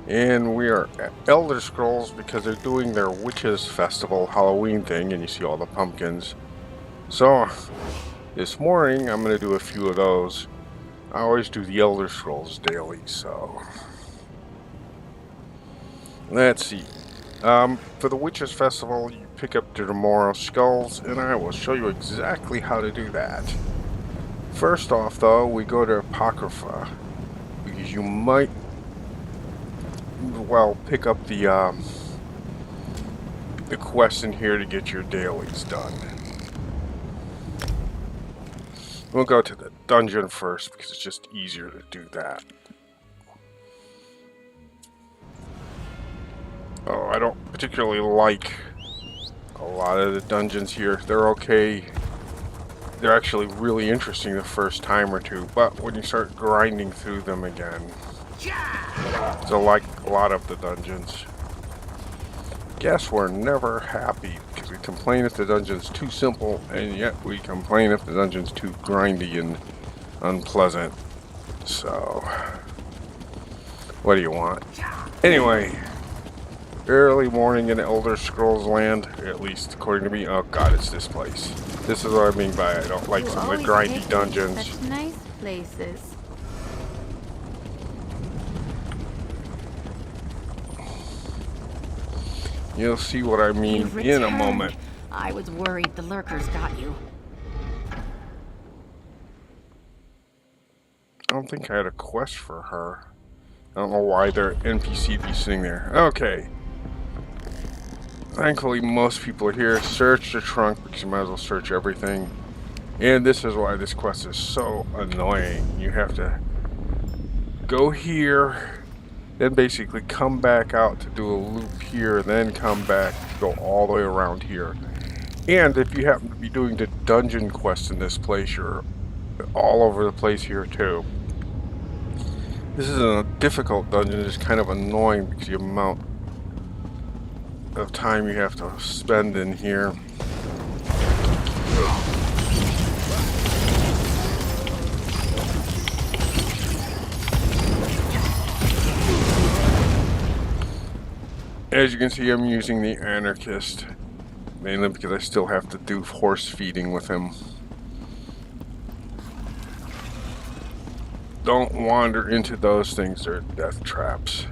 And we are at Elder Scrolls because they're doing their Witches Festival Halloween thing, and you see all the pumpkins. So, this morning I'm going to do a few of those. I always do the Elder Scrolls daily, so let's see. For the Witches Festival, you pick up the tomorrow skulls, and I will show you exactly how to do that. First off, though, we go to Apocrypha, because you might, well, pick up the quest in here to get your dailies done. We'll go to the dungeon first, because it's just easier to do that. Oh, I don't particularly like a lot of the dungeons here. They're okay. They're actually really interesting the first time or two, but when you start grinding through them again, so like a lot of the dungeons, guess we're never happy because we complain if the dungeon's too simple, and yet we complain if the dungeon's too grindy and unpleasant. So, what do you want? Anyway, early morning in Elder Scrolls land, at least according to me. Oh god, it's this place. This is what I mean by I don't like some of the grindy dungeons. Such nice places. You'll see what I mean You've in a returned. moment. I was worried the lurkers got you. I don't think I had a quest for her. I don't know why their NPC'd be sitting there. Okay. Thankfully, most people are here. Search the trunk because you might as well search everything. And this is why this quest is so annoying. You have to go here, then basically come back out to do a loop here, then come back to go all the way around here. And if you happen to be doing the dungeon quest in this place, you're all over the place here too. This is a difficult dungeon. It's kind of annoying because the amount of time you have to spend in here. As you can see, I'm using the Anarchist, mainly because I still have to do horse feeding with him. Don't wander into those things, they're death traps.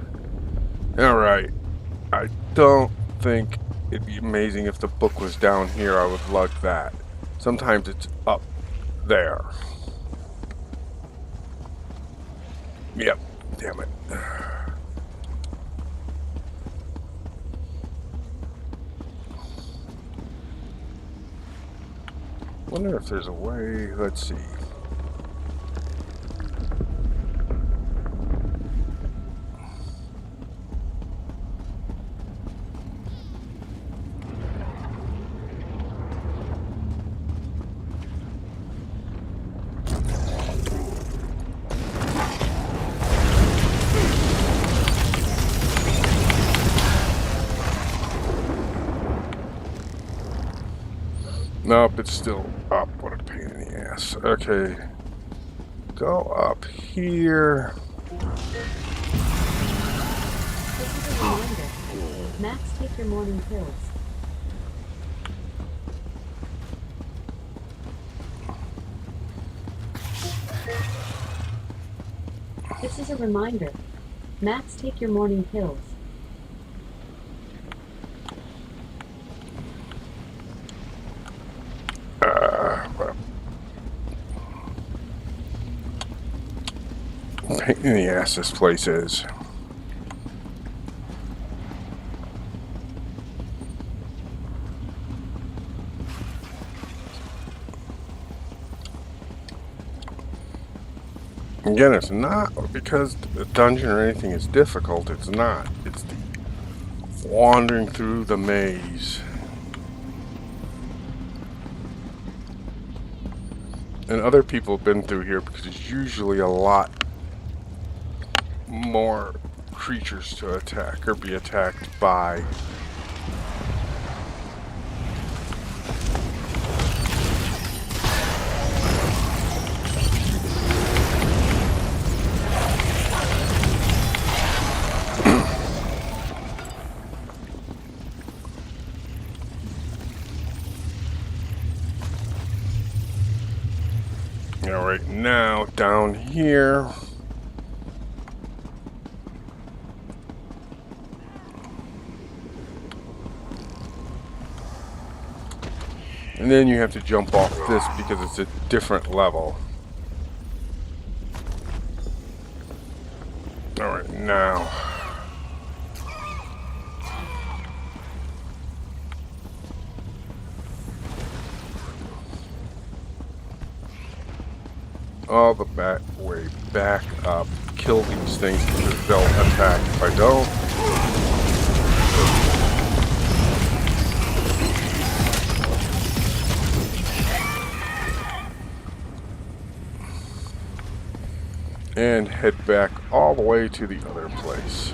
Alright, I don't think it'd be amazing if the book was down here. I would lug that. Sometimes it's up there. Yep, damn it. Wonder if there's a way. Let's see. Nope, it's still up. What a pain in the ass. Okay. Go up here. This is a reminder. Max, take your morning pills. This is a reminder. Max, take your morning pills. Pain in the ass this place is. Again, it's not because the dungeon or anything is difficult. It's not. It's the wandering through the maze. And other people have been through here because it's usually a lot more creatures to attack or be attacked by. now down here. And then you have to jump off this because it's a different level. Alright, now. All the way back up. Kill these things because they'll attack if I don't. And head back all the way to the other place.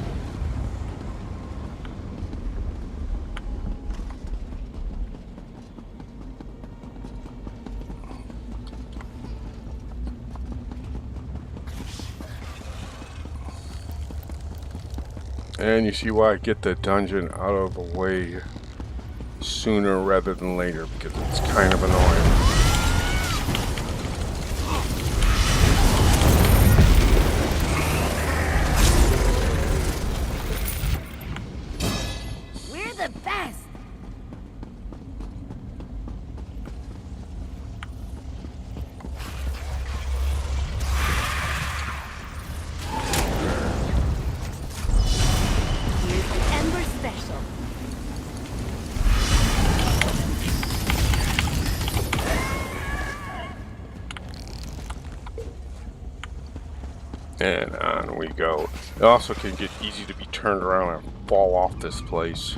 And you see why I get the dungeon out of the way sooner rather than later, because it's kind of annoying. We're the best. Here's the Ember Special. And on we go. It also can get easy to be turned around and fall off this place.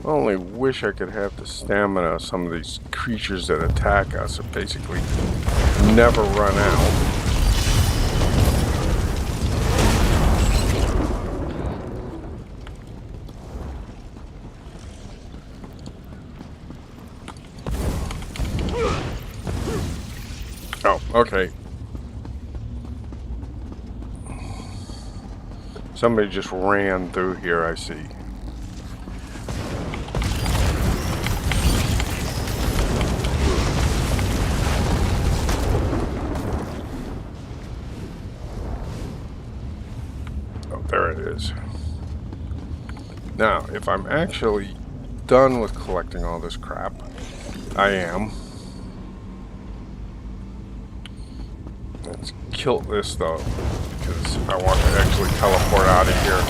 I only wish I could have the stamina of some of these creatures that attack us and basically never run out. Oh, okay. Somebody just ran through here, I see. Oh, there it is. Now, if I'm actually done with collecting all this crap, I am. Let's kill this though, because I want to actually teleport out of here.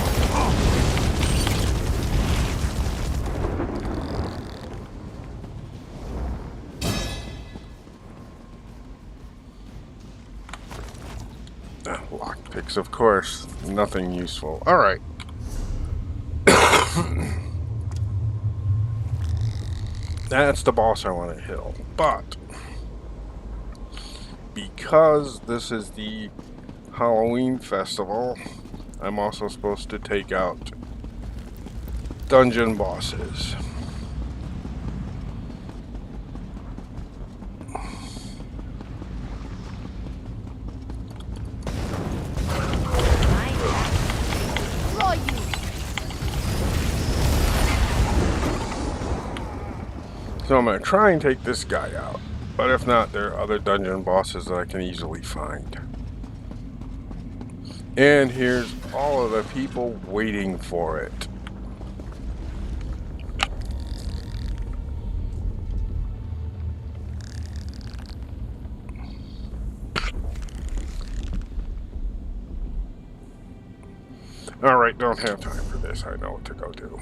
Lockpicks, of course, nothing useful. Alright. That's the boss I want to kill, but because this is the Halloween festival, I'm also supposed to take out dungeon bosses. So I'm going to try and take this guy out. But if not, there are other dungeon bosses that I can easily find. And here's all of the people waiting for it. Alright, don't have time for this. I know what to go do.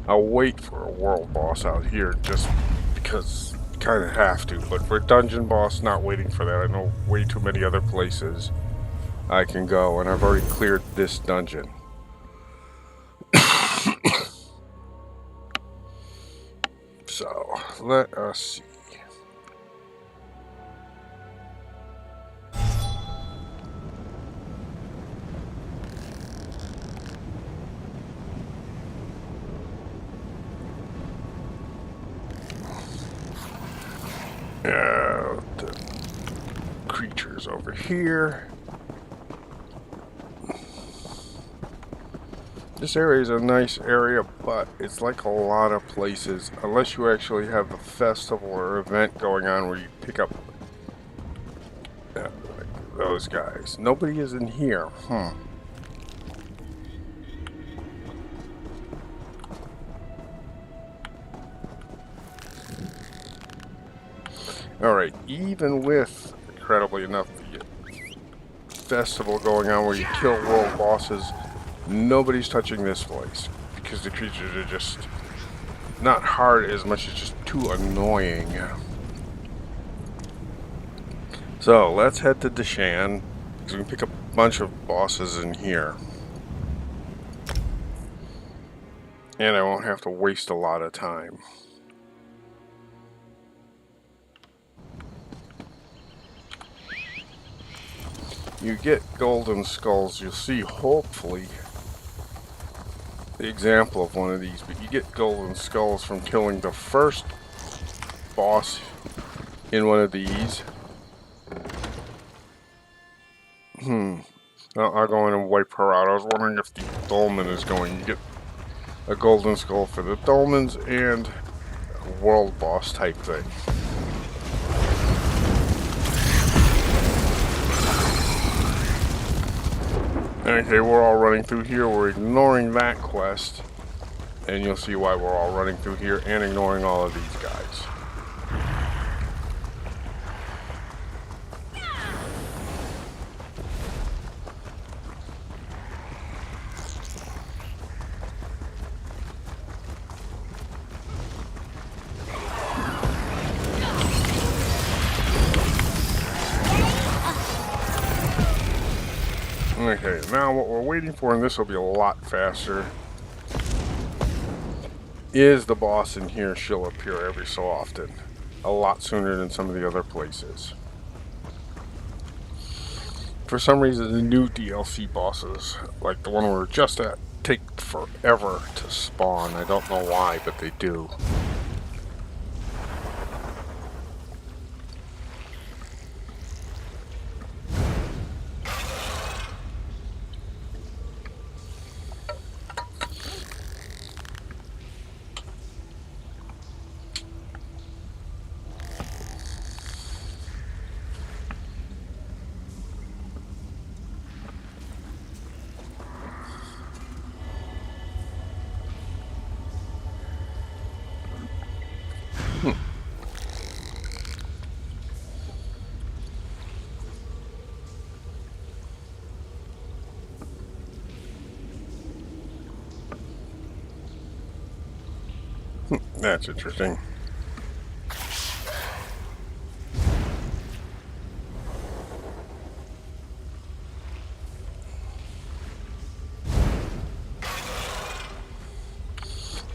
I'll wait for a world boss out here just because kind of have to, but for dungeon boss, not waiting for that. I know way too many other places I can go, and I've already cleared this dungeon. So, let us see. creatures over here. This area is a nice area, but it's like a lot of places, unless you actually have a festival or event going on where you pick up like those guys. Nobody is in here. Alright, even with, incredibly enough, the festival going on where you kill world bosses, nobody's touching this place because the creatures are just not hard as much as just too annoying. So let's head to Deshan because we can pick up a bunch of bosses in here. And I won't have to waste a lot of time. You get golden skulls, you'll see hopefully the example of one of these, but you get golden skulls from killing the first boss in one of these. I'll go in and wipe her out. I was wondering if the dolmen is going. You get a golden skull for the dolmens and a world boss type thing. Okay, we're all running through here. We're ignoring that quest. And you'll see why we're all running through here and ignoring all of these guys. Okay, now what we're waiting for, and this will be a lot faster, is the boss in here. She'll appear every so often. A lot sooner than some of the other places. For some reason, the new DLC bosses, like the one we were just at, take forever to spawn. I don't know why, but they do. That's interesting.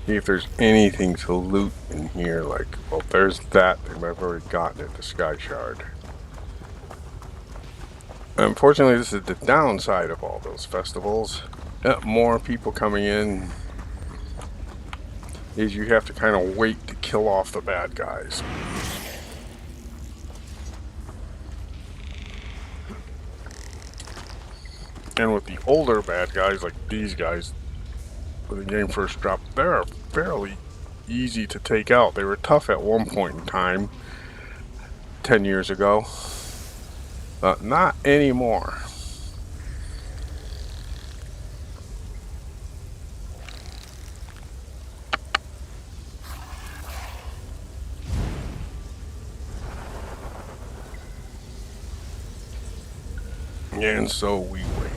See if there's anything to loot in here, like, well, there's that. I've already gotten it, the Sky Shard. Unfortunately, this is the downside of all those festivals. More people coming in is you have to kind of wait to kill off the bad guys. And with the older bad guys, like these guys, when the game first dropped, they're fairly easy to take out. They were tough at one point in time, 10 years ago, but not anymore. And so we wait.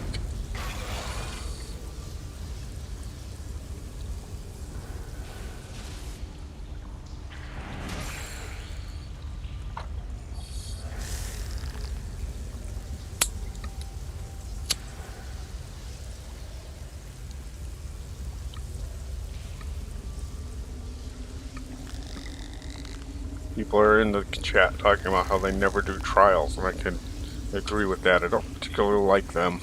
People are in the chat talking about how they never do trials, and I can agree with that. I don't particularly like them.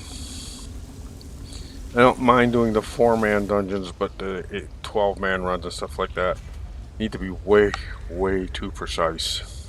I don't mind doing the 4-man dungeons, but the 12-man runs and stuff like that need to be way, way too precise.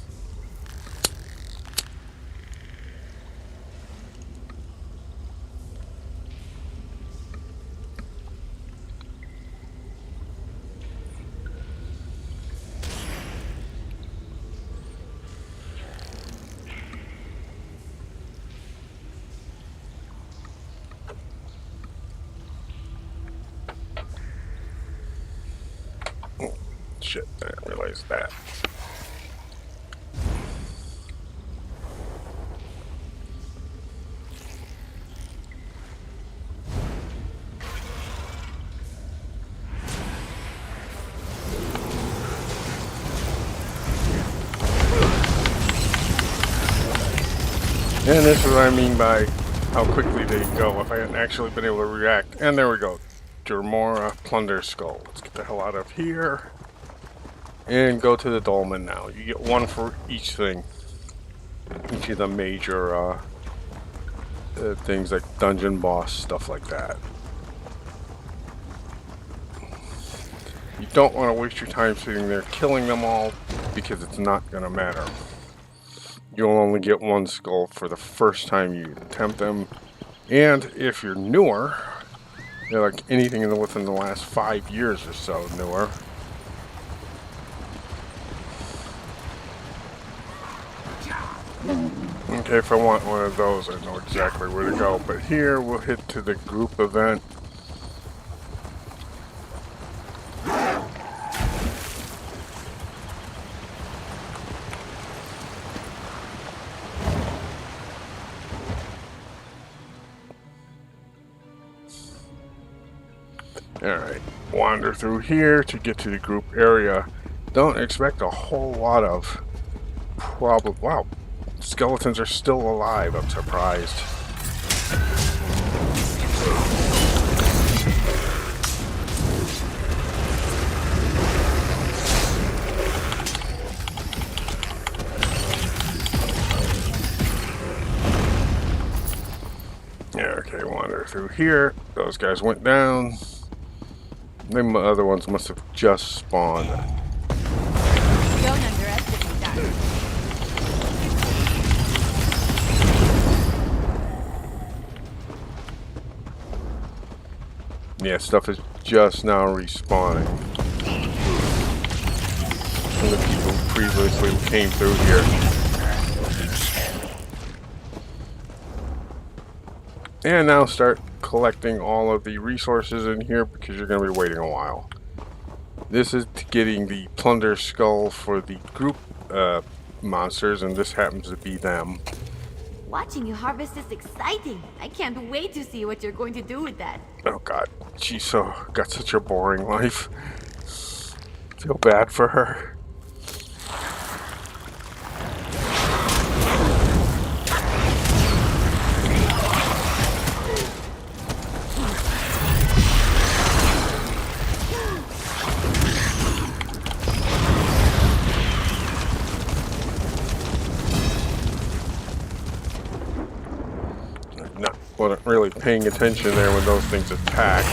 shit, I didn't realize that. And this is what I mean by how quickly they go if I hadn't actually been able to react. And there we go. Dermora Plunder Skull. Let's get the hell out of here. And go to the dolmen now. You get one for each thing. Each of the major things like dungeon boss, stuff like that. You don't want to waste your time sitting there killing them all because it's not going to matter. You'll only get one skull for the first time you attempt them. And if you're newer, like anything within the last 5 years or so newer, okay, if I want one of those, I know exactly where to go. But here, we'll hit to the group event. Alright, wander through here to get to the group area. Don't expect a whole lot of problem. Wow, skeletons are still alive, I'm surprised. Yeah, okay, wander through here. Those guys went down. The other ones must have just spawned. Don't underestimate that. Yeah, stuff is just now respawning. From the people who previously came through here. And now start collecting all of the resources in here because you're going to be waiting a while. This is getting the Plunder Skull for the group monsters, and this happens to be them. Watching you harvest is exciting. I can't wait to see what you're going to do with that. Oh god, she's got such a boring life. Feel bad for her. Wasn't really paying attention there when those things attack.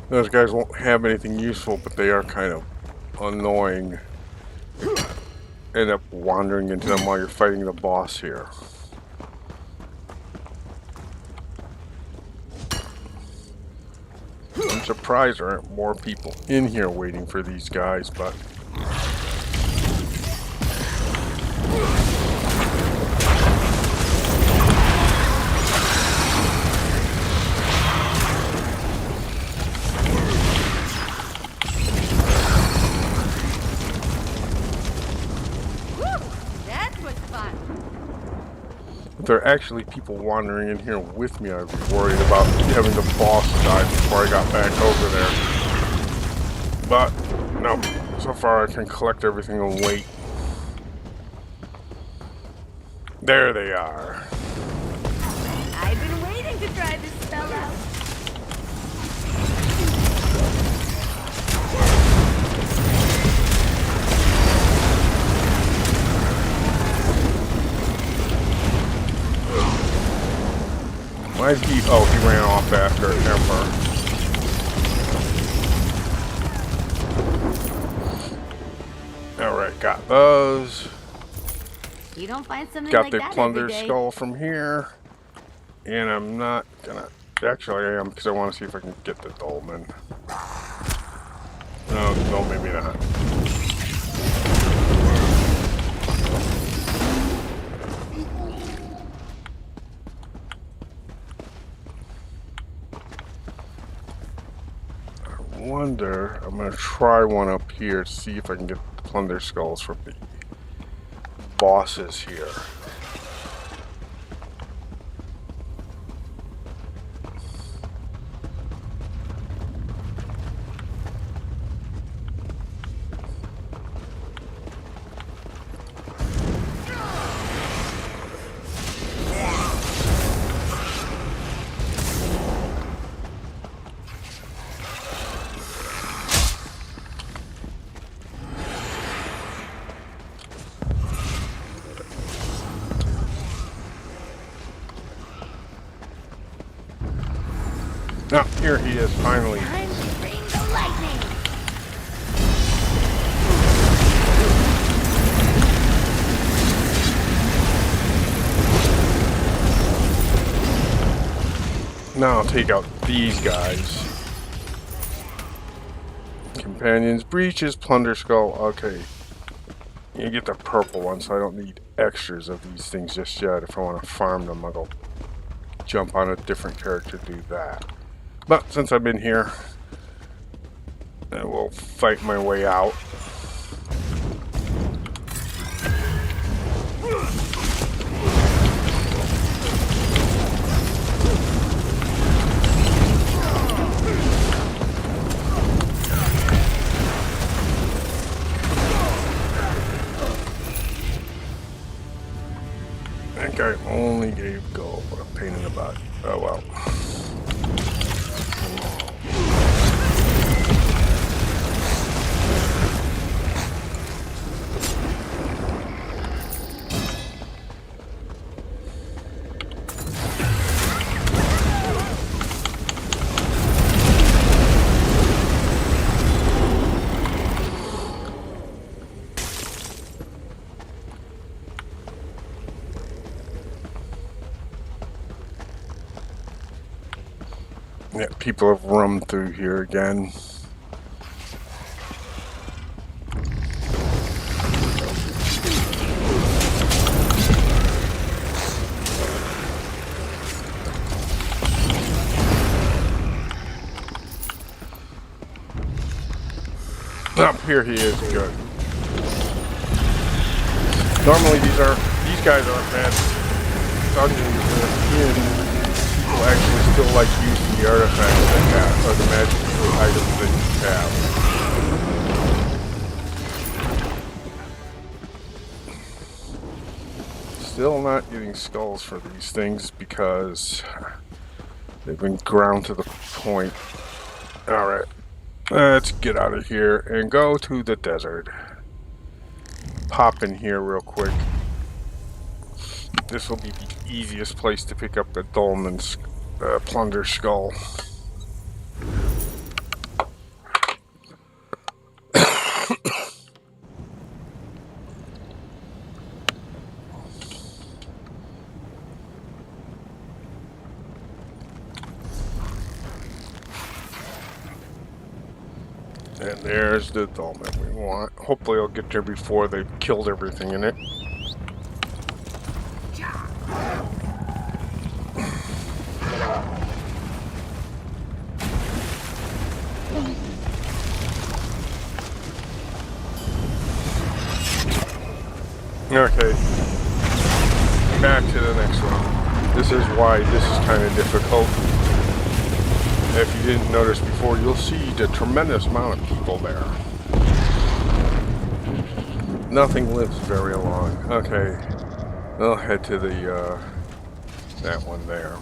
Those guys won't have anything useful, but they are kind of annoying. End up wandering into them while you're fighting the boss here. I'm surprised there aren't more people in here waiting for these guys, but... That was fun. If there are actually people wandering in here with me, I'd be worried about having the boss die before I got back over there. But, no. So far I can collect everything and wait. There they are. I've been waiting to try this spell out. Why is he... Oh, he ran off after Ember. Alright, got those. You don't find something Got like the that Plunder every day. Skull from here. And I'm not gonna... Actually, I am, because I want to see if I can get the Dolmen. No, maybe not. wonder, I'm going to try one up here to see if I can get plunder skulls from the bosses here. Now, here he is, finally. Time to bring the lightning. Now I'll take out these guys. Companions, breaches, plunder skull. Okay. You get the purple one, so I don't need extras of these things just yet. If I want to farm them, I'll go jump on a different character to do that. But since I've been here, I will fight my way out. That guy only gave gold. What a pain in the butt. Oh well. Yeah, people have roamed through here again. Up here he is. Good. Normally these guys aren't bad dungeons in. People actually still like using the artifacts they have, or the magical items that you have. Still not getting skulls for these things because they've been ground to the point. Alright, let's get out of here and go to the desert. Pop in here real quick. This will be the easiest place to pick up the Dolmen's plunder skull. And there's the dolmen we want. Hopefully I'll get there before they've killed everything in it. Okay, back to the next one. This is why this is kind of difficult. If you didn't notice before, you'll see the tremendous amount of people there. Nothing lives very long. Okay, I'll head to the, that one there.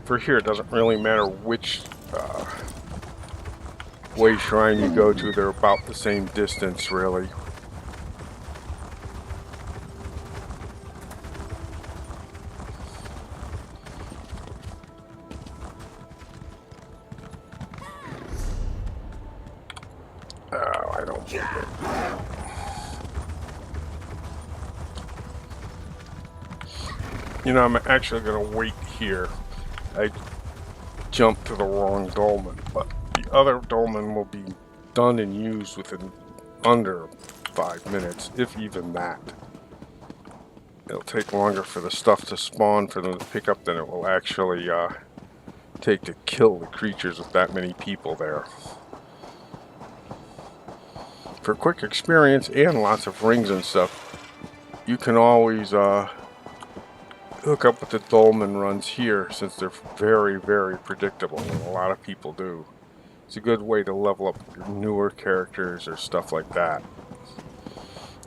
For here, it doesn't really matter which way shrine you go to, they're about the same distance, really. I don't get it. You know, I'm actually going to wait here. I jumped to the wrong dolmen, but the other dolmen will be done and used within under 5 minutes, if even that. It'll take longer for the stuff to spawn for them to pick up than it will actually take to kill the creatures with that many people there. For quick experience and lots of rings and stuff, you can always hook up with the dolmen runs here, since they're very, very predictable, and a lot of people do. It's a good way to level up your newer characters or stuff like that.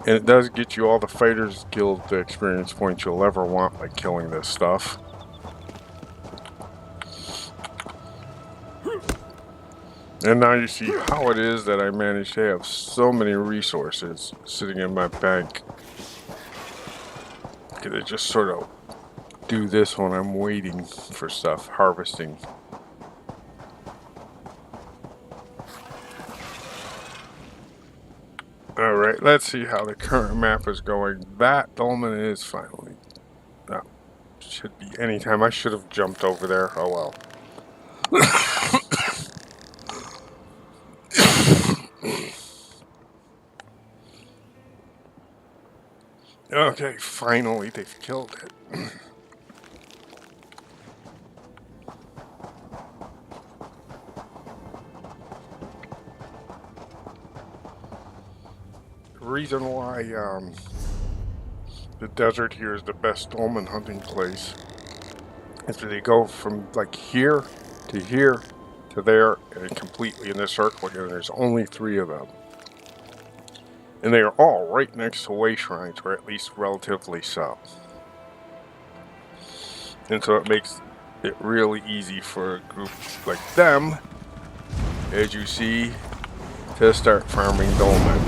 And it does get you all the Fighters Guild experience points you'll ever want by killing this stuff. And now you see how it is that I managed to have so many resources sitting in my bank. Because I just sort of do this when I'm waiting for stuff, harvesting. Alright, let's see how the current map is going. That dolmen is finally... No, should be anytime. I should have jumped over there. Oh well. Okay, finally they've killed it. The reason why the desert here is the best dolmen hunting place is that they go from like here to there and completely in this circle, and there's only 3 of them. And they are all right next to way shrines, or at least relatively so. And so it makes it really easy for a group like them, as you see, to start farming dolmen.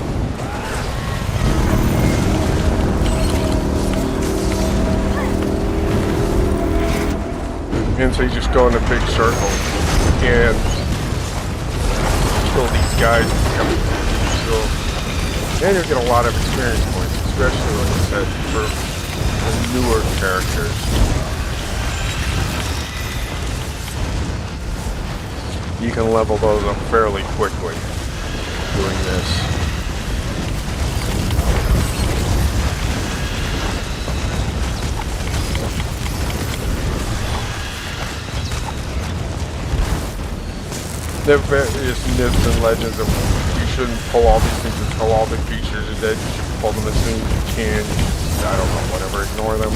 And so you just go in a big circle and kill these guys and you'll get a lot of experience points, especially like I said, for the newer characters. You can level those up fairly quickly doing this. There are various myths and legends of you shouldn't pull all these things until all the creatures are dead. You should pull them as soon as you can. I don't know, whatever, ignore them.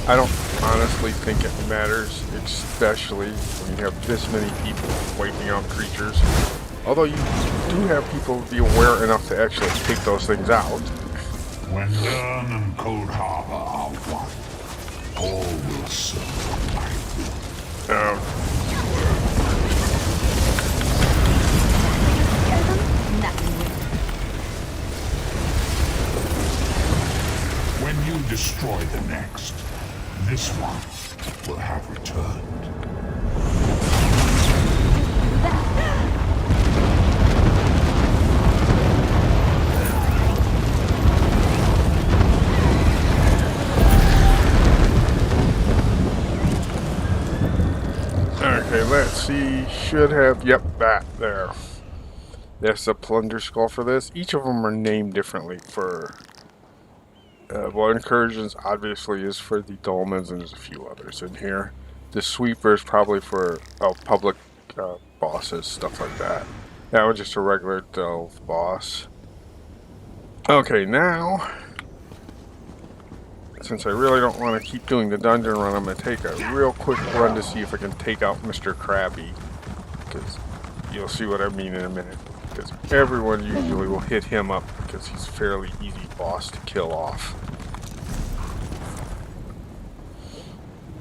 I don't honestly think it matters, especially when you have this many people wiping out creatures. Although you do have people be aware enough to actually take those things out. When Learn and Cold Harbor are one, all will serve my will. When you destroy the next, this one will have returned. Okay, let's see. Should have, yep, that there. That's a plunder skull for this. Each of them are named differently for... well, incursions obviously is for the dolmens, and there's a few others in here. The sweeper is probably for public bosses, stuff like that. That was just a regular delve boss. Okay, now, since I really don't want to keep doing the dungeon run, I'm going to take a real quick run to see if I can take out Mr. Krabby. Because you'll see what I mean in a minute. Because everyone usually will hit him up because he's a fairly easy boss to kill off.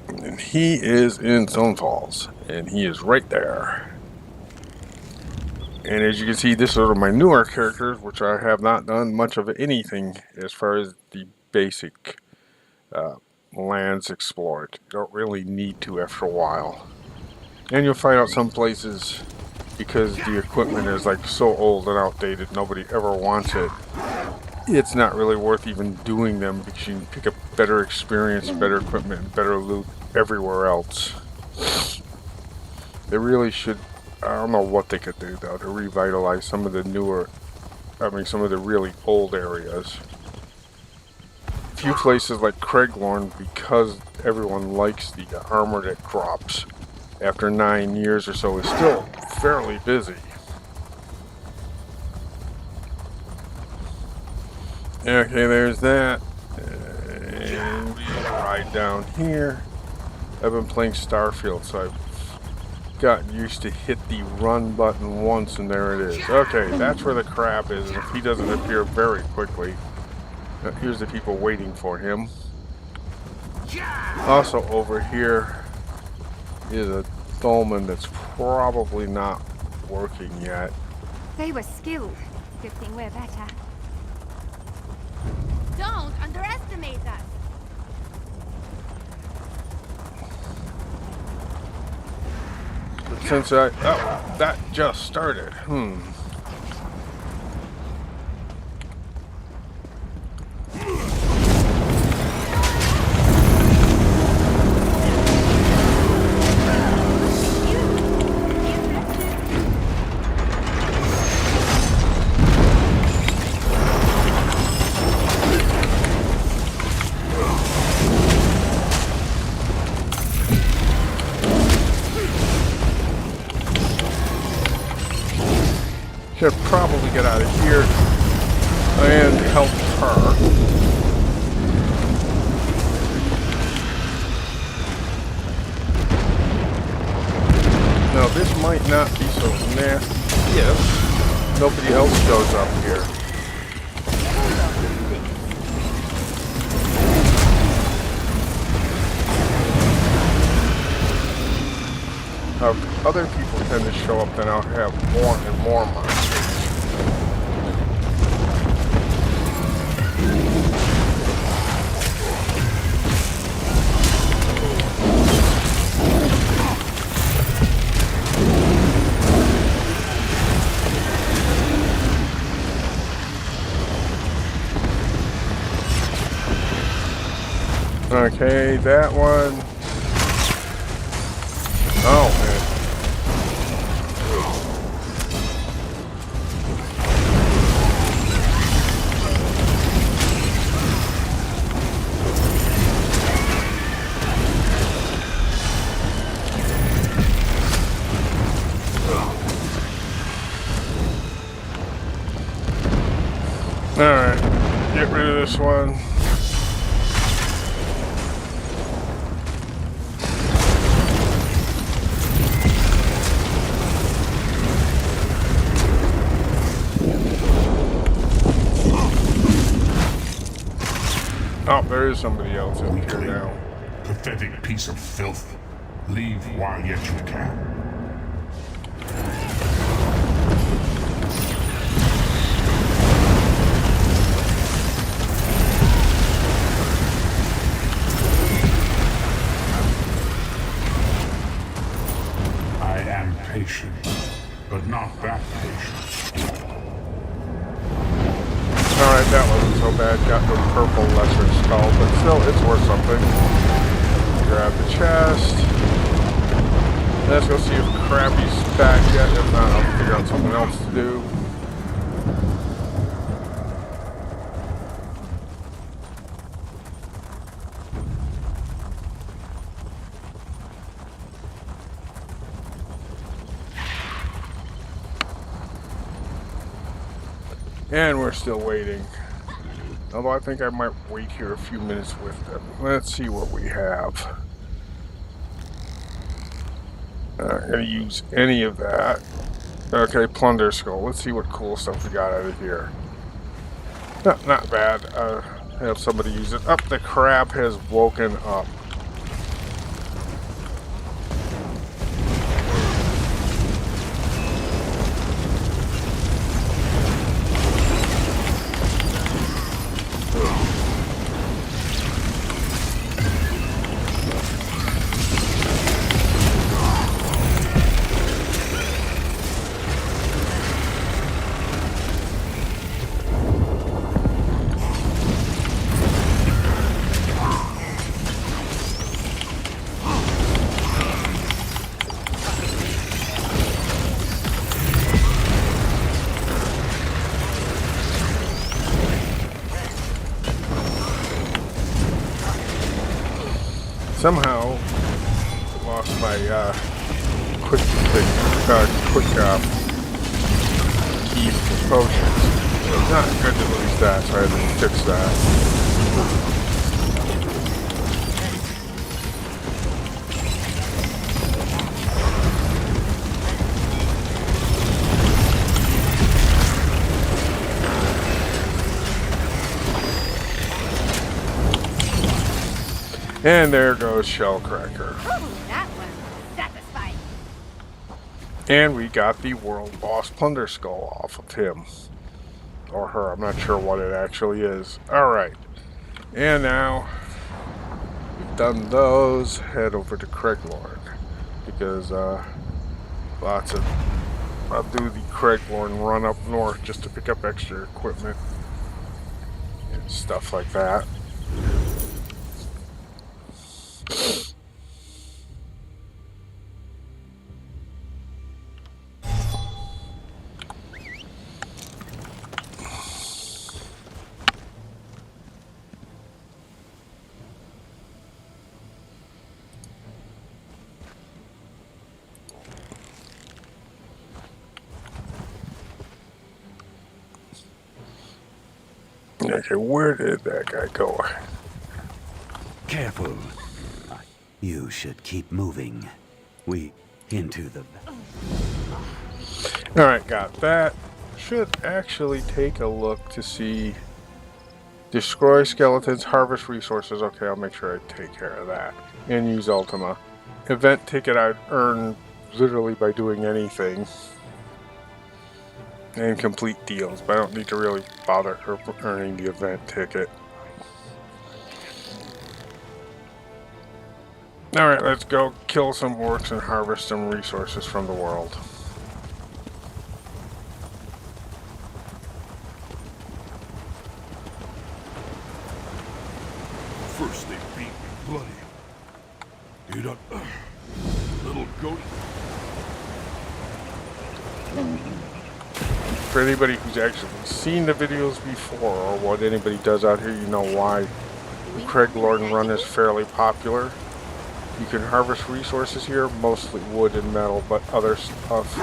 And he is in Zone Falls, and he is right there. And as you can see, this is sort of my newer characters, which I have not done much of anything as far as the basic lands explored. You don't really need to after a while. And you'll find out some places, because the equipment is like so old and outdated, nobody ever wants it. It's not really worth even doing them because you can pick up better experience, better equipment, and better loot everywhere else. They really should, I don't know what they could do though to revitalize some of the newer, some of the really old areas. A few places like Craiglorn, because everyone likes the armor that drops, after 9 years or so, is still fairly busy. Okay, there's that. And we ride down here. I've been playing Starfield, so I've gotten used to hit the run button once, and there it is. Okay, that's where the crab is, and if he doesn't appear very quickly, here's the people waiting for him. Also over here is a dolmen that's probably not working yet. They were skilled. Good thing we're better. Don't underestimate us. But since oh, that just started. Should probably get out of here and help her. Now this might not be so nasty if nobody else goes up here. Other people tend to show up, then I'll have more and more monsters. Okay, that one. Oh, man. Alright, get rid of this one. Oh, there is somebody else up here now. Pathetic piece of filth. Leave while yet you can. I am patient, but not that patient. Alright, that wasn't so bad. Got the purple lesser skull, but still, it's worth something. Grab the chest. Let's go see if Krabby's back yet. If not, I'll figure out something else to do. And we're still waiting. Although I think I might wait here a few minutes with them. Let's see what we have. Not gonna use any of that. Okay, plunder skull. Let's see what cool stuff we got out of here. Not bad. Have somebody use it. Up, the crab has woken up. Somehow lost my quick thing, quick key potions. So it's not good to lose that, so I had to fix that. And there goes Shellcracker. Ooh, that was satisfying. And we got the world boss Plunder Skull off of him. Or her, I'm not sure what it actually is. Alright. And now we've done those, head over to Craiglorn. Because lots of I'll do the Craiglorn run up north just to pick up extra equipment and stuff like that. Okay, where did that guy go? Careful. You should keep moving. We into the... Alright, got that. Should actually take a look to see... Destroy skeletons, harvest resources. Okay, I'll make sure I take care of that. And use Ultima. Event ticket I'd earn literally by doing anything. And complete deals, but I don't need to really bother earning the event ticket. Alright, let's go kill some orcs and harvest some resources from the world. First they beat me bloody. You don't... little goat. For anybody who's actually seen the videos before, or what anybody does out here, you know why the Craiglorn run is fairly popular. You can harvest resources here, mostly wood and metal, but other stuff.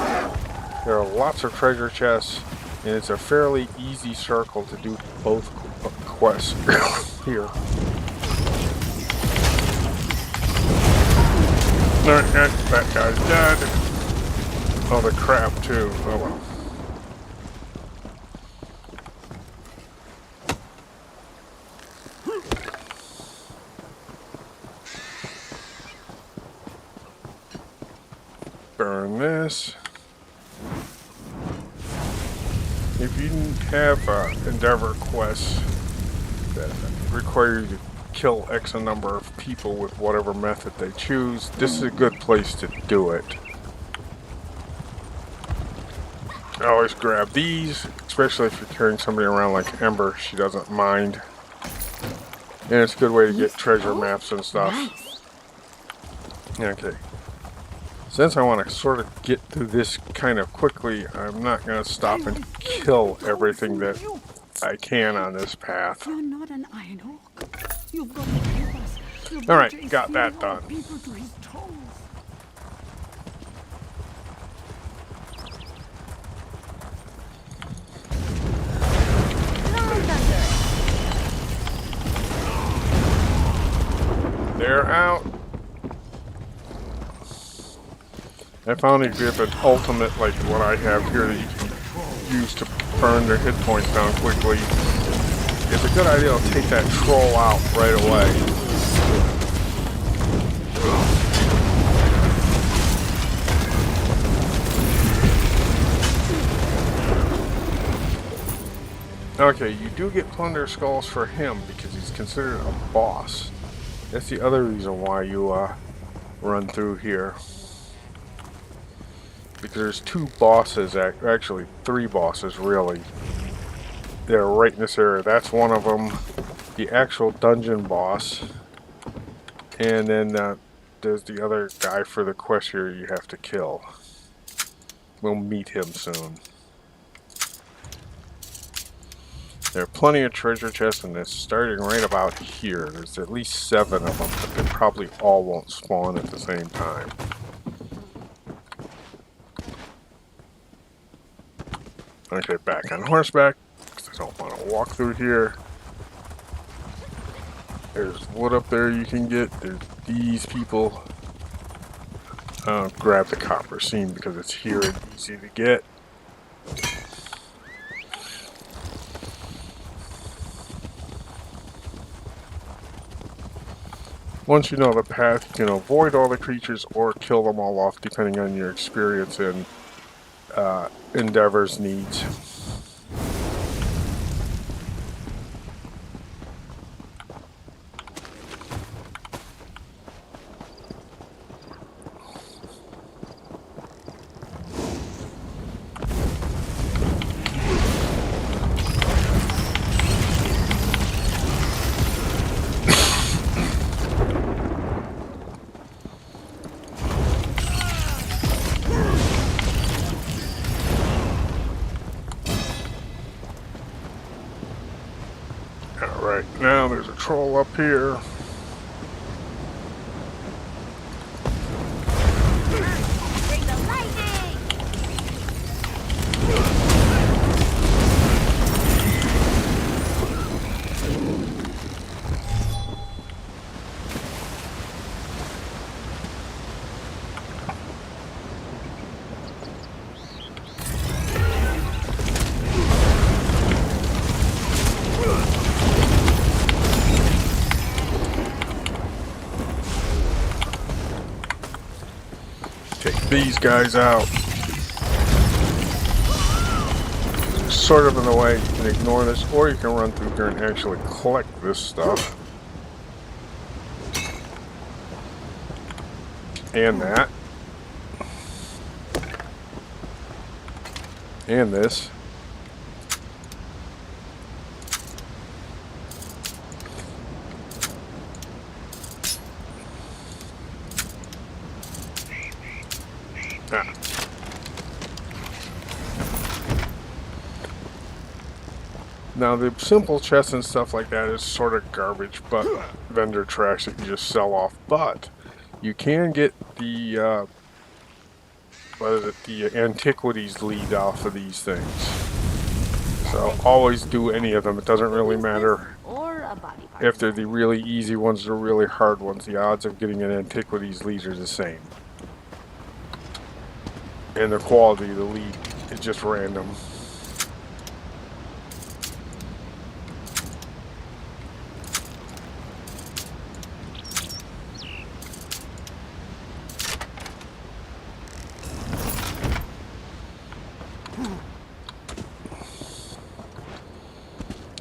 There are lots of treasure chests, and it's a fairly easy circle to do both quests here. Alright, that guy's dead. Oh, the crab too. Oh well. Burn this. If you have Endeavor quests that require you to kill X number of people with whatever method they choose, this is a good place to do it. I always grab these, especially if you're carrying somebody around like Ember. She doesn't mind. And it's a good way to get treasure maps and stuff. Okay. Since I want to sort of get through this kind of quickly, I'm not going to stop and kill everything that I can on this path. You're not an Iron Orc. You've got to help us. Your Alright, brother is got that stealing done. our people to his toes. They're out. I found if you have an ultimate like what I have here that you can use to burn their hit points down quickly, it's a good idea to take that troll out right away. Okay, you do get plunder skulls for him because he's considered a boss. That's the other reason why you run through here. Because there's two bosses, actually 3 bosses really. They're right in this area. That's one of them, the actual dungeon boss. And then there's the other guy for the quest here you have to kill. We'll meet him soon. There are plenty of treasure chests in this, starting right about here. There's at least 7 of them, but they probably all won't spawn at the same time. Okay, back on horseback, because I don't want to walk through here. There's wood up there you can get. There's these people. Grab the copper seam because it's here and easy to get. Once you know the path, you can avoid all the creatures or kill them all off depending on your experience and endeavors needs. Alright, now there's a troll up here. Bring the lightning! Take these guys out. Sort of in the way, you can ignore this, or you can run through here and actually collect this stuff. And that. And this. Ah. Now the simple chests and stuff like that is sort of garbage, but vendor trash that you just sell off. But you can get the what is it? The antiquities lead off of these things. So always do any of them. It doesn't really matter Or a body part. if they're the really easy ones or really hard ones. The odds of getting an antiquities lead are the same. And the quality of the lead is just random.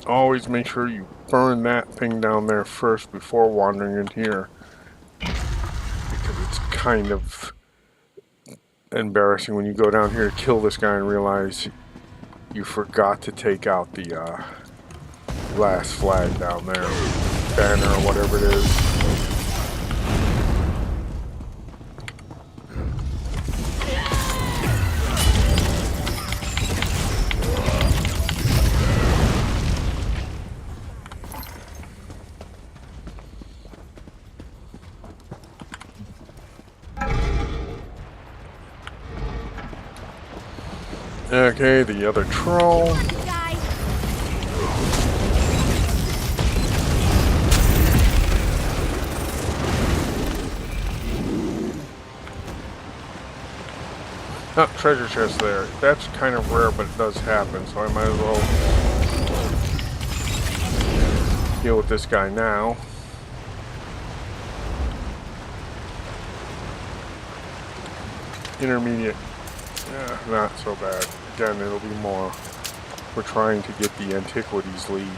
Always make sure you burn that thing down there first before wandering in here. Because it's kind of embarrassing when you go down here to kill this guy and realize you forgot to take out the last flag down there. Banner or whatever it is. Okay, the other troll. Guys, Oh, treasure chest there. That's kind of rare, but it does happen, so I might as well deal with this guy now. Intermediate. Yeah, not so bad. Again, it'll be more. We're trying to get the antiquities lead.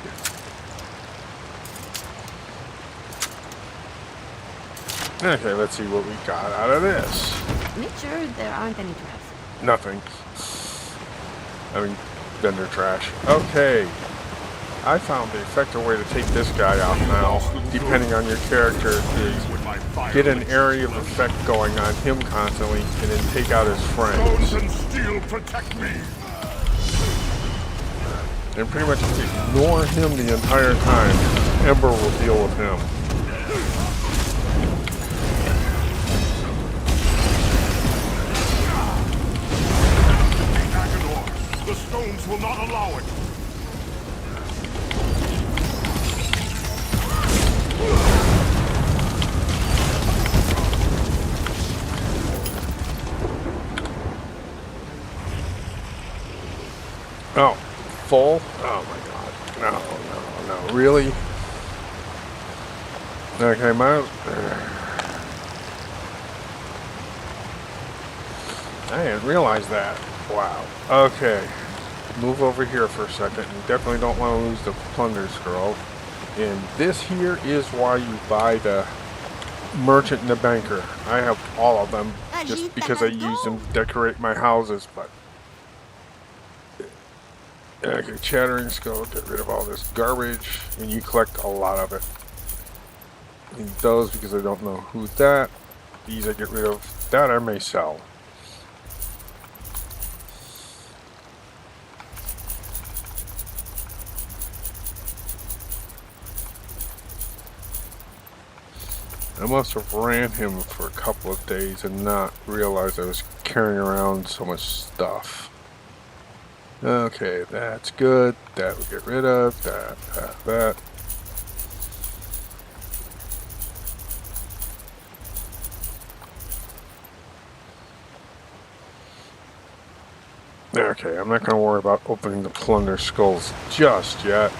Okay, let's see what we got out of this. make sure there aren't any traps. Nothing. I mean, vendor trash. Okay. I found the effective way to take this guy out now, depending on your character, is get an area of effect going on him constantly, and then take out his friends. Stones and steel protect me. And pretty much ignore him the entire time. Ember will deal with him. The stone wounds will not allow it. Oh, full? Oh my god. No. Really? Okay, I didn't realize that. Wow. Okay. Move over here for a second. You definitely don't want to lose the plunder scroll. And this here is why you buy the merchant and the banker. I have all of them just because I use them to decorate my houses, but okay, chattering skull, get rid of all this garbage, and you collect a lot of it. And those because I don't know who's that. These I get rid of. That I may sell. I must have ran him for a couple of days and not realized I was carrying around so much stuff. Okay, that's good. That we get rid of. That. Okay, I'm not going to worry about opening the plunder skulls just yet.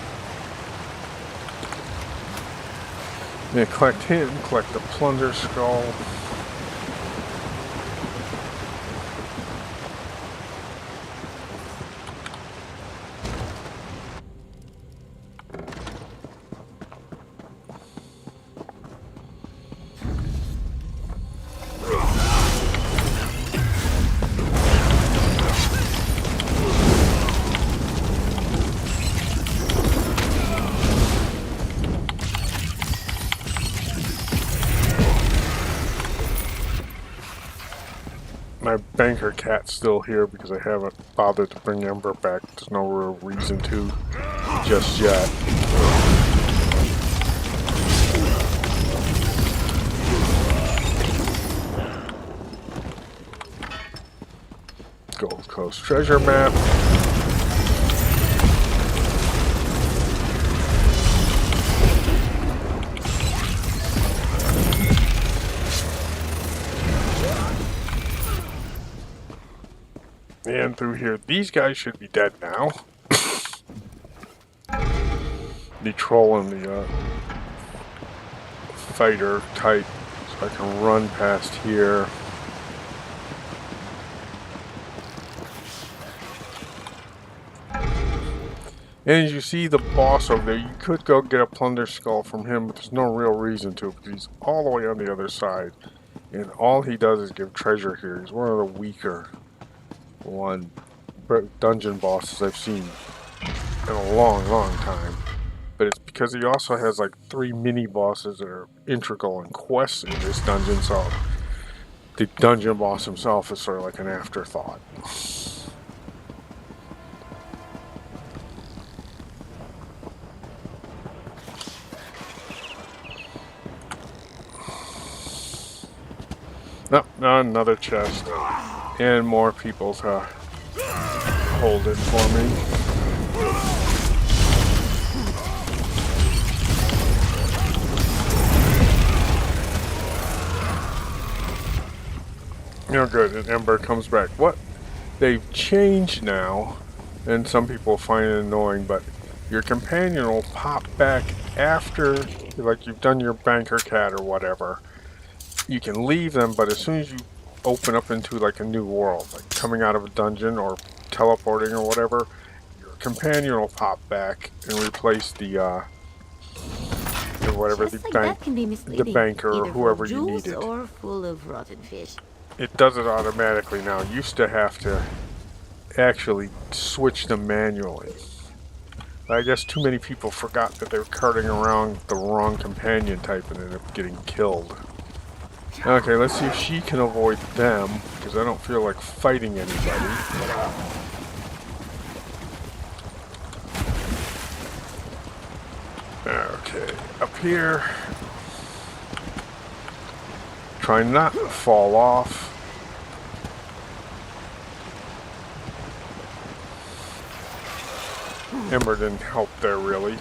Yeah, collect him, collect the plunder skull. My banker cat's still here because I haven't bothered to bring Ember back. There's no real reason to just yet. Gold Coast treasure map. And through here, these guys should be dead now. The troll and the fighter type, so I can run past here. And as you see the boss over there, you could go get a plunder skull from him, but there's no real reason to because he's all the way on the other side. And all he does is give treasure here. He's one of the weaker dungeon bosses I've seen in a long time. But it's because he also has like 3 mini bosses that are integral in quests in this dungeon, so the dungeon boss himself is sort of like an afterthought. No, another chest. And more people to hold it for me. Oh good, and Ember comes back. What they've changed now, and some people find it annoying, but your companion will pop back after, like you've done your banker cat or whatever. You can leave them, but as soon as you open up into like a new world, like coming out of a dungeon or teleporting or whatever, your companion will pop back and replace the whatever Just the like that can be misleading, banker or either whoever full of you juice needed. or full of rotten fish. It does it automatically now. Used to have to actually switch them manually. I guess too many people forgot that they were carting around the wrong companion type and ended up getting killed. Okay, let's see if she can avoid them, because I don't feel like fighting anybody. Okay, up here. Try not to fall off. Ember didn't help there, really.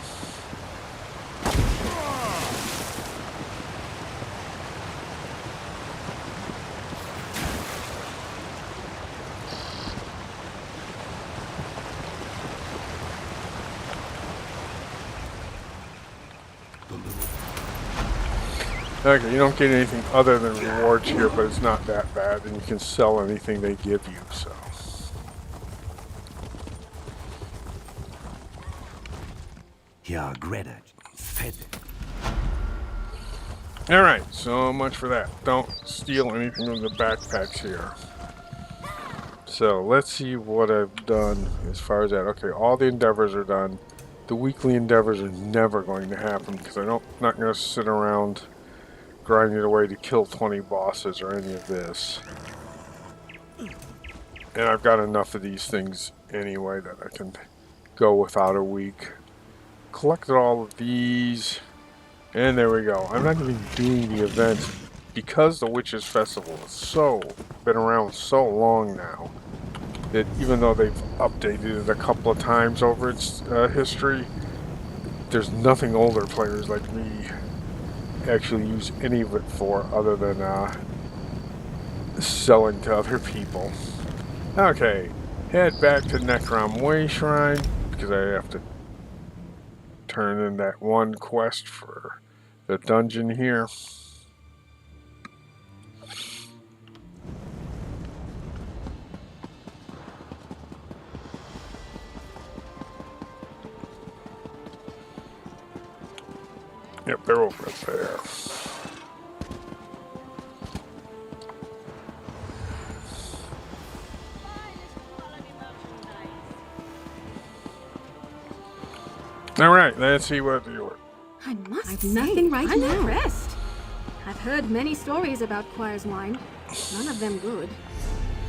Okay, you don't get anything other than rewards here, but it's not that bad, and you can sell anything they give you, so. Ja, Greta, fed. Alright, so much for that. Don't steal anything from the backpacks here. So, let's see what I've done as far as that. Okay, all the endeavors are done. The weekly endeavors are never going to happen, because I'm not going to sit around grinding away to kill 20 bosses or any of this. And I've got enough of these things anyway that I can go without a week. Collected all of these, and there we go. I'm not even doing the events because the Witches' Festival has been around so long now that even though they've updated it a couple of times over its history, there's nothing older players like me actually use any of it for other than selling to other people. Okay, head back to Necrom Way Shrine because I have to turn in that one quest for the dungeon here. Yep, they're over there. Alright, let's see what you are. I must I've say, nothing right I'm now. impressed. I've heard many stories about Quire's wine, none of them good.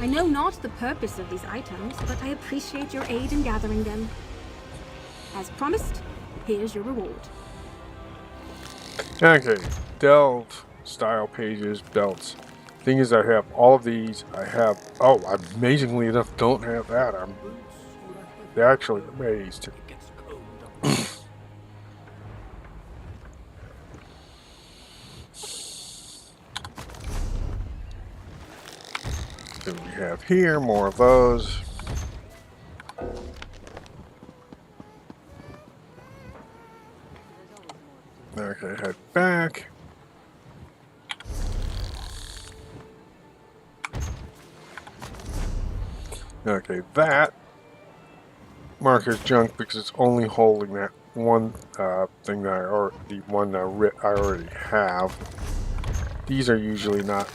I know not the purpose of these items, but I appreciate your aid in gathering them. As promised, here's your reward. Okay, delve, style pages, belts. Thing is, I have all of these. I have, oh, amazingly enough, don't have that. I'm actually amazed. So we have here more of those. Okay, head back. Okay, that mark as junk because it's only holding that one thing that I already have. These are usually not.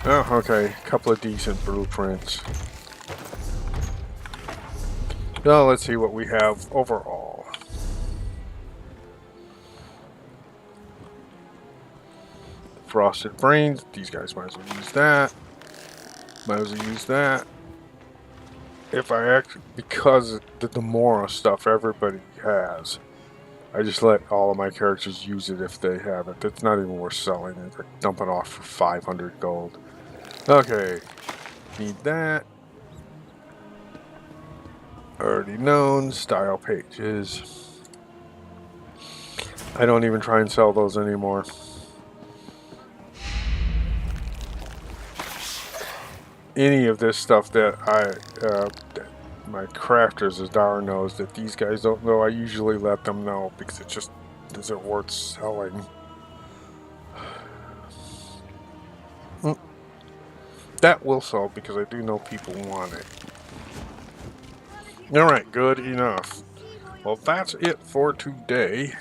Oh, okay, a couple of decent blueprints. So let's see what we have overall. Frosted Brains, these guys might as well use that. Might as well use that. If I actually, because the Demora stuff everybody has, I just let all of my characters use it if they have it. It's not even worth selling it. They're dumping off for 500 gold. Okay, need that. Already known, style pages. I don't even try and sell those anymore. Any of this stuff that my crafters, as Dara knows, that these guys don't know, I usually let them know because it just isn't worth selling. That will sell because I do know people want it. Alright, good enough. Well, that's it for today.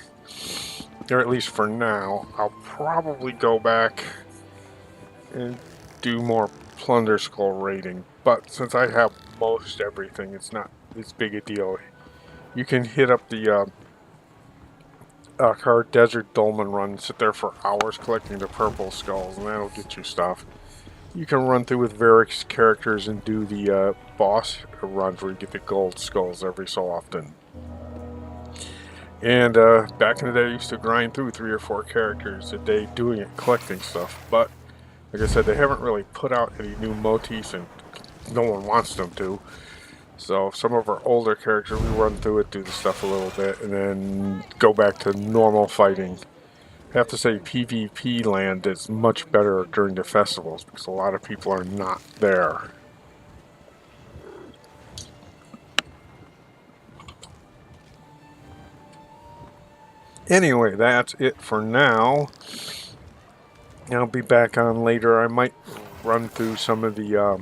Or at least for now. I'll probably go back and do more Plunder Skull raiding, but since I have most everything, it's not as big a deal. You can hit up the Akar Desert Dolmen run, sit there for hours collecting the purple skulls, and that'll get you stuff. You can run through with various characters and do the boss runs where you get the gold skulls every so often. And back in the day, I used to grind through 3 or 4 characters a day doing it, collecting stuff, but like I said, they haven't really put out any new motifs, and no one wants them to. So some of our older characters, we run through it, do the stuff a little bit, and then go back to normal fighting. I have to say PvP land is much better during the festivals because a lot of people are not there. Anyway, that's it for now. I'll be back on later. I might run through some of the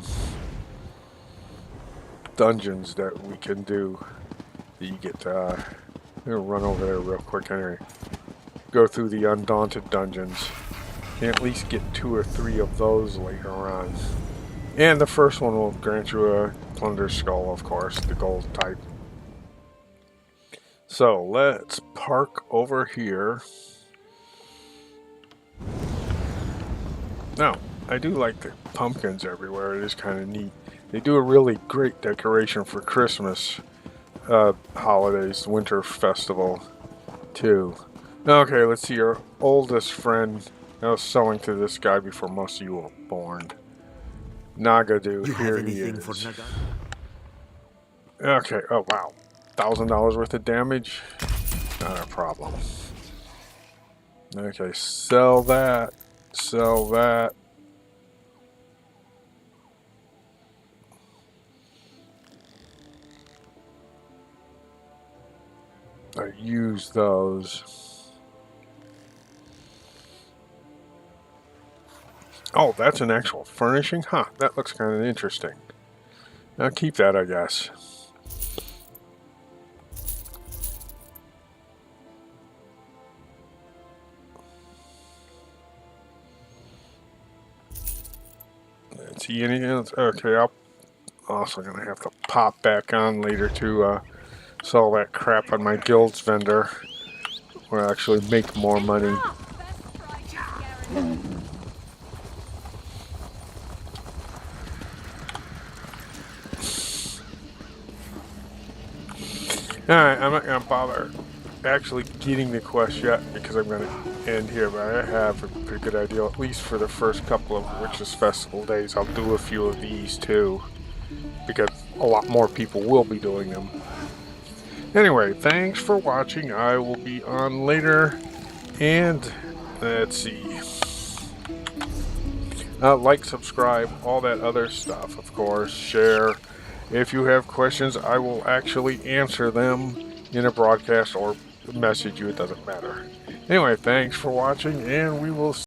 dungeons that we can do. That you get I'm gonna run over there real quick anyway. Go through the Undaunted dungeons. Can at least get 2 or 3 of those later on. And the first one will grant you a Plunder Skull, of course, the gold type. So let's park over here. Now, I do like the pumpkins everywhere. It is kind of neat. They do a really great decoration for Christmas holidays, Winter Festival, too. Okay, let's see. Our oldest friend. I was selling to this guy before most of you were born. Nagadu, here he is. Okay, oh wow. $1,000 worth of damage? Not a problem. Okay, sell that. Sell that. I use those. Oh, that's an actual furnishing? Huh, that looks kind of interesting. I'll keep that, I guess. Let's see anything else? Okay, I'm also going to have to pop back on later to sell that crap on my guild's vendor. Where I actually make more money. Alright, I'm not going to bother actually getting the quest yet because I'm going to end here, but I have a pretty good idea, at least for the first couple of Witches Festival days. I'll do a few of these too, because a lot more people will be doing them. Anyway, thanks for watching. I will be on later, and let's see. Like, subscribe, all that other stuff, of course. Share. If you have questions, I will actually answer them in a broadcast or message you. It doesn't matter. Anyway, thanks for watching, and we will